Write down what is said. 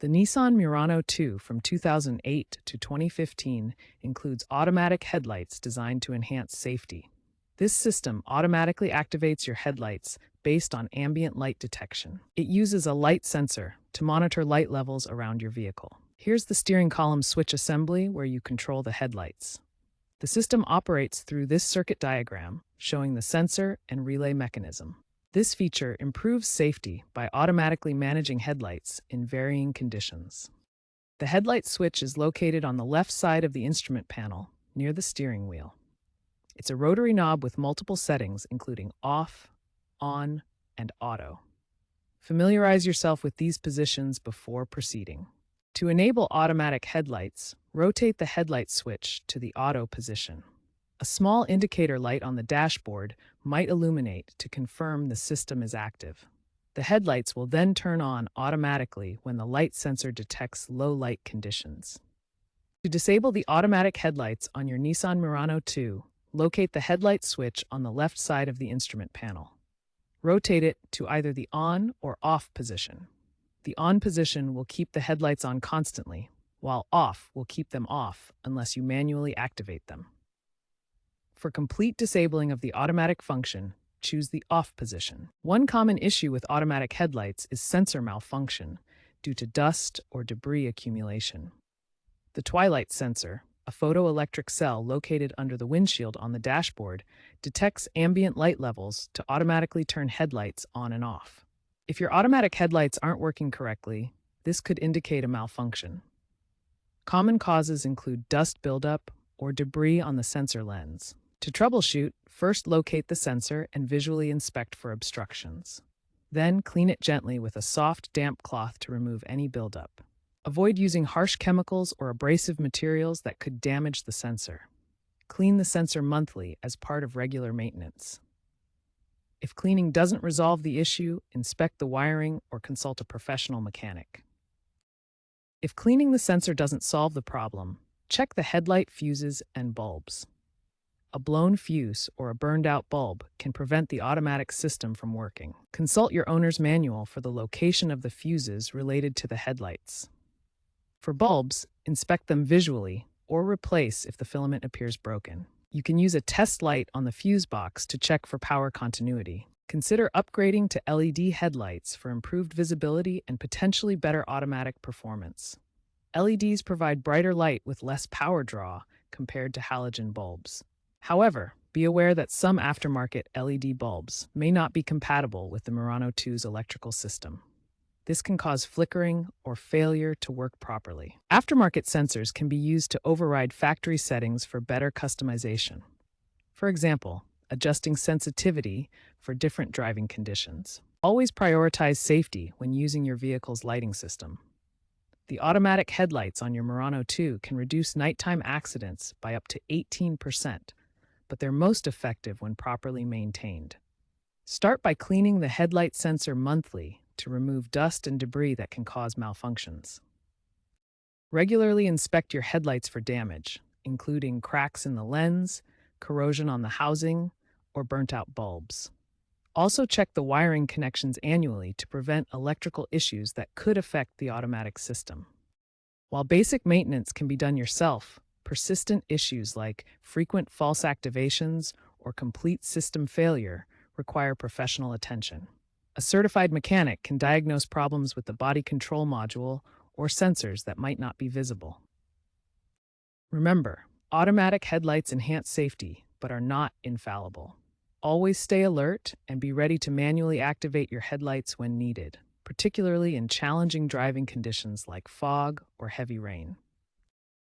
The Nissan Murano II from 2008 to 2015 includes automatic headlights designed to enhance safety. This system automatically activates your headlights based on ambient light detection. It uses a light sensor to monitor light levels around your vehicle. Here's the steering column switch assembly where you control the headlights. The system operates through this circuit diagram, showing the sensor and relay mechanism. This feature improves safety by automatically managing headlights in varying conditions. The headlight switch is located on the left side of the instrument panel, near the steering wheel. It's a rotary knob with multiple settings, including off, on, and auto. Familiarize yourself with these positions before proceeding. To enable automatic headlights, rotate the headlight switch to the auto position. A small indicator light on the dashboard might illuminate to confirm the system is active. The headlights will then turn on automatically when the light sensor detects low light conditions. To disable the automatic headlights on your Nissan Murano II, locate the headlight switch on the left side of the instrument panel. Rotate it to either the on or off position. The on position will keep the headlights on constantly, while off will keep them off unless you manually activate them. For complete disabling of the automatic function, choose the off position. One common issue with automatic headlights is sensor malfunction due to dust or debris accumulation. The twilight sensor, a photoelectric cell located under the windshield on the dashboard, detects ambient light levels to automatically turn headlights on and off. If your automatic headlights aren't working correctly, this could indicate a malfunction. Common causes include dust buildup or debris on the sensor lens. To troubleshoot, first locate the sensor and visually inspect for obstructions. Then clean it gently with a soft, damp cloth to remove any buildup. Avoid using harsh chemicals or abrasive materials that could damage the sensor. Clean the sensor monthly as part of regular maintenance. If cleaning doesn't resolve the issue, inspect the wiring or consult a professional mechanic. If cleaning the sensor doesn't solve the problem, check the headlight fuses and bulbs. A blown fuse or a burned-out bulb can prevent the automatic system from working. Consult your owner's manual for the location of the fuses related to the headlights. For bulbs, inspect them visually or replace if the filament appears broken. You can use a test light on the fuse box to check for power continuity. Consider upgrading to LED headlights for improved visibility and potentially better automatic performance. LEDs provide brighter light with less power draw compared to halogen bulbs. However, be aware that some aftermarket LED bulbs may not be compatible with the Murano II's electrical system. This can cause flickering or failure to work properly. Aftermarket sensors can be used to override factory settings for better customization. For example, adjusting sensitivity for different driving conditions. Always prioritize safety when using your vehicle's lighting system. The automatic headlights on your Murano II can reduce nighttime accidents by up to 18%, but they're most effective when properly maintained. Start by cleaning the headlight sensor monthly to remove dust and debris that can cause malfunctions. Regularly inspect your headlights for damage, including cracks in the lens, corrosion on the housing, or burnt-out bulbs. Also check the wiring connections annually to prevent electrical issues that could affect the automatic system. While basic maintenance can be done yourself, persistent issues like frequent false activations or complete system failure require professional attention. A certified mechanic can diagnose problems with the body control module or sensors that might not be visible. Remember, automatic headlights enhance safety, but are not infallible. Always stay alert and be ready to manually activate your headlights when needed, particularly in challenging driving conditions like fog or heavy rain.